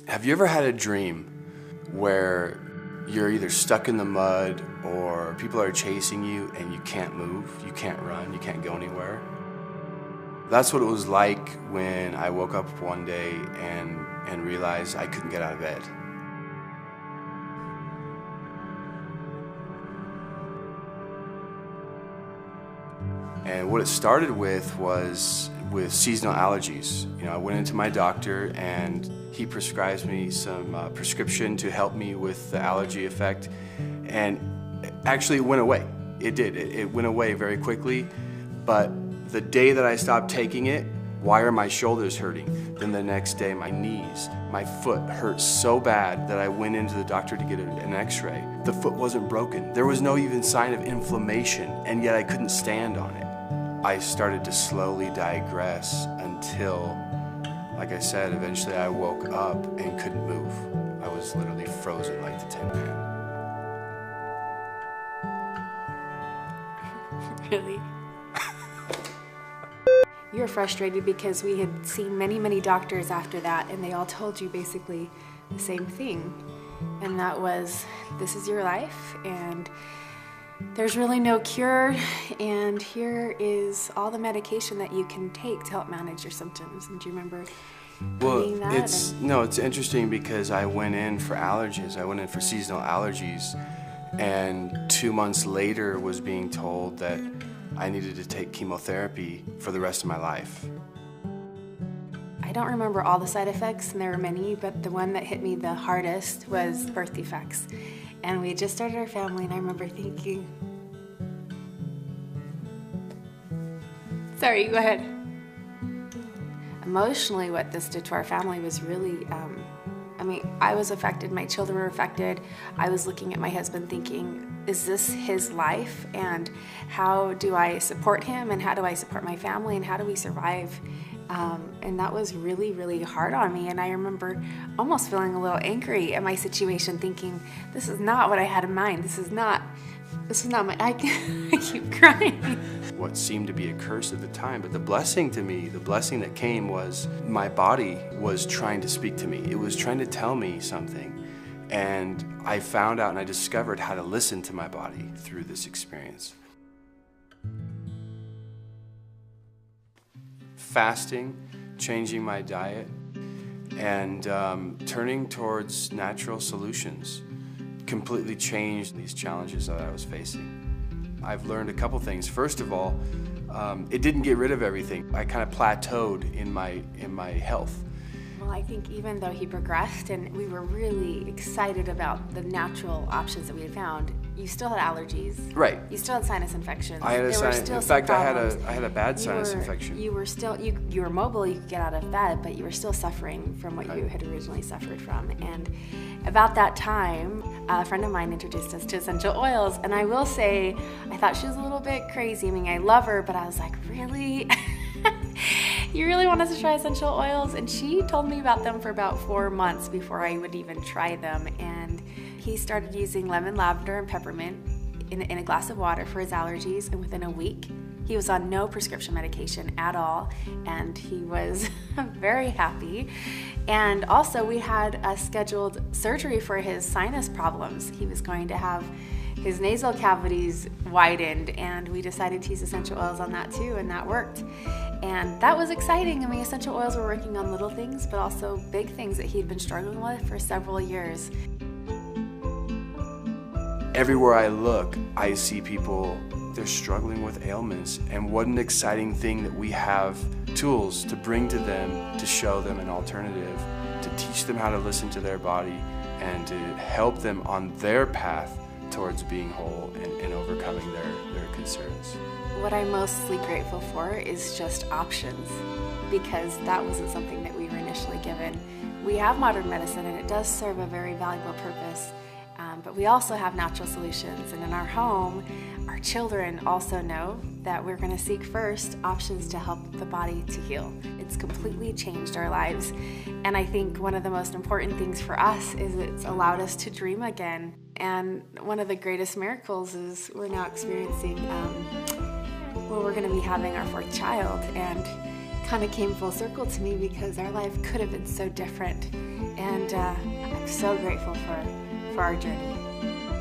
Have you ever had a dream where you're either stuck in the mud or people are chasing you and you can't move, you can't run, you can't go anywhere? That's what it was like when I woke up one day and realized I couldn't get out of bed. And what it started with was with seasonal allergies. You know, I went into my doctor and he prescribed me some prescription to help me with the allergy effect, and actually it went away. It did. It went away very quickly, but the day that I stopped taking it, why are my shoulders hurting? Then the next day, my knees. My foot hurt so bad that I went into the doctor to get an x-ray. The foot wasn't broken. There was no even sign of inflammation, and yet I couldn't stand on it. I started to slowly digress until, like I said, eventually I woke up and couldn't move. I was literally frozen like the Tin Man. Really? You were frustrated because we had seen many doctors after that, and they all told you basically the same thing. And that was, this is your life, and there's really no cure, and here is all the medication that you can take to help manage your symptoms. And do you remember reading that? It's interesting because I went in for allergies. I went in for seasonal allergies, and 2 months later was being told that I needed to take chemotherapy for the rest of my life. I don't remember all the side effects, and there were many, but the one that hit me the hardest was birth defects. And we had just started our family, and I remember thinking, sorry, go ahead. Emotionally, what this did to our family was really, I was affected, my children were affected. I was looking at my husband thinking, is this his life? And how do I support him? And how do I support my family? And how do we survive? And that was really hard on me. And I remember almost feeling a little angry at my situation, thinking, this is not what I had in mind. This is not my, I keep crying. What seemed to be a curse at the time, but the blessing to me, the blessing that came was my body was trying to speak to me. It was trying to tell me something. And I found out and I discovered how to listen to my body through this experience. Fasting, changing my diet, and turning towards natural solutions completely changed these challenges that I was facing. I've learned a couple things. First of all, it didn't get rid of everything. I kind of plateaued in my health. Well, I think even though he progressed and we were really excited about the natural options that we had found, you still had allergies. Right. You still had sinus infections. I had in fact, I had a bad sinus infection. You were still, you were mobile, you could get out of bed, but you were still suffering from what you had originally suffered from. And about that time, a friend of mine introduced us to essential oils, and I will say, I thought she was a little bit crazy. I mean, I love her, but I was like, really? You really want us to try essential oils? And she told me about them for about 4 months before I would even try them. And he started using lemon, lavender, and peppermint in a glass of water for his allergies. And within a week, he was on no prescription medication at all. And he was very happy. And also, we had a scheduled surgery for his sinus problems. He was going to have his nasal cavities widened, and we decided to use essential oils on that too, and that worked. And that was exciting. I mean, essential oils were working on little things, but also big things that he'd been struggling with for several years. Everywhere I look, I see people, they're struggling with ailments, and what an exciting thing that we have tools to bring to them, to show them an alternative, to teach them how to listen to their body, and to help them on their path towards being whole and overcoming their concerns. What I'm mostly grateful for is just options, because that wasn't something that we were initially given. We have modern medicine, and it does serve a very valuable purpose, but we also have natural solutions. And in our home, our children also know that we're going to seek first options to help the body to heal. It's completely changed our lives. And I think one of the most important things for us is it's allowed us to dream again. And one of the greatest miracles is we're now experiencing, we're going to be having our 4th child. And kind of came full circle to me because our life could have been so different. And I'm so grateful for our journey.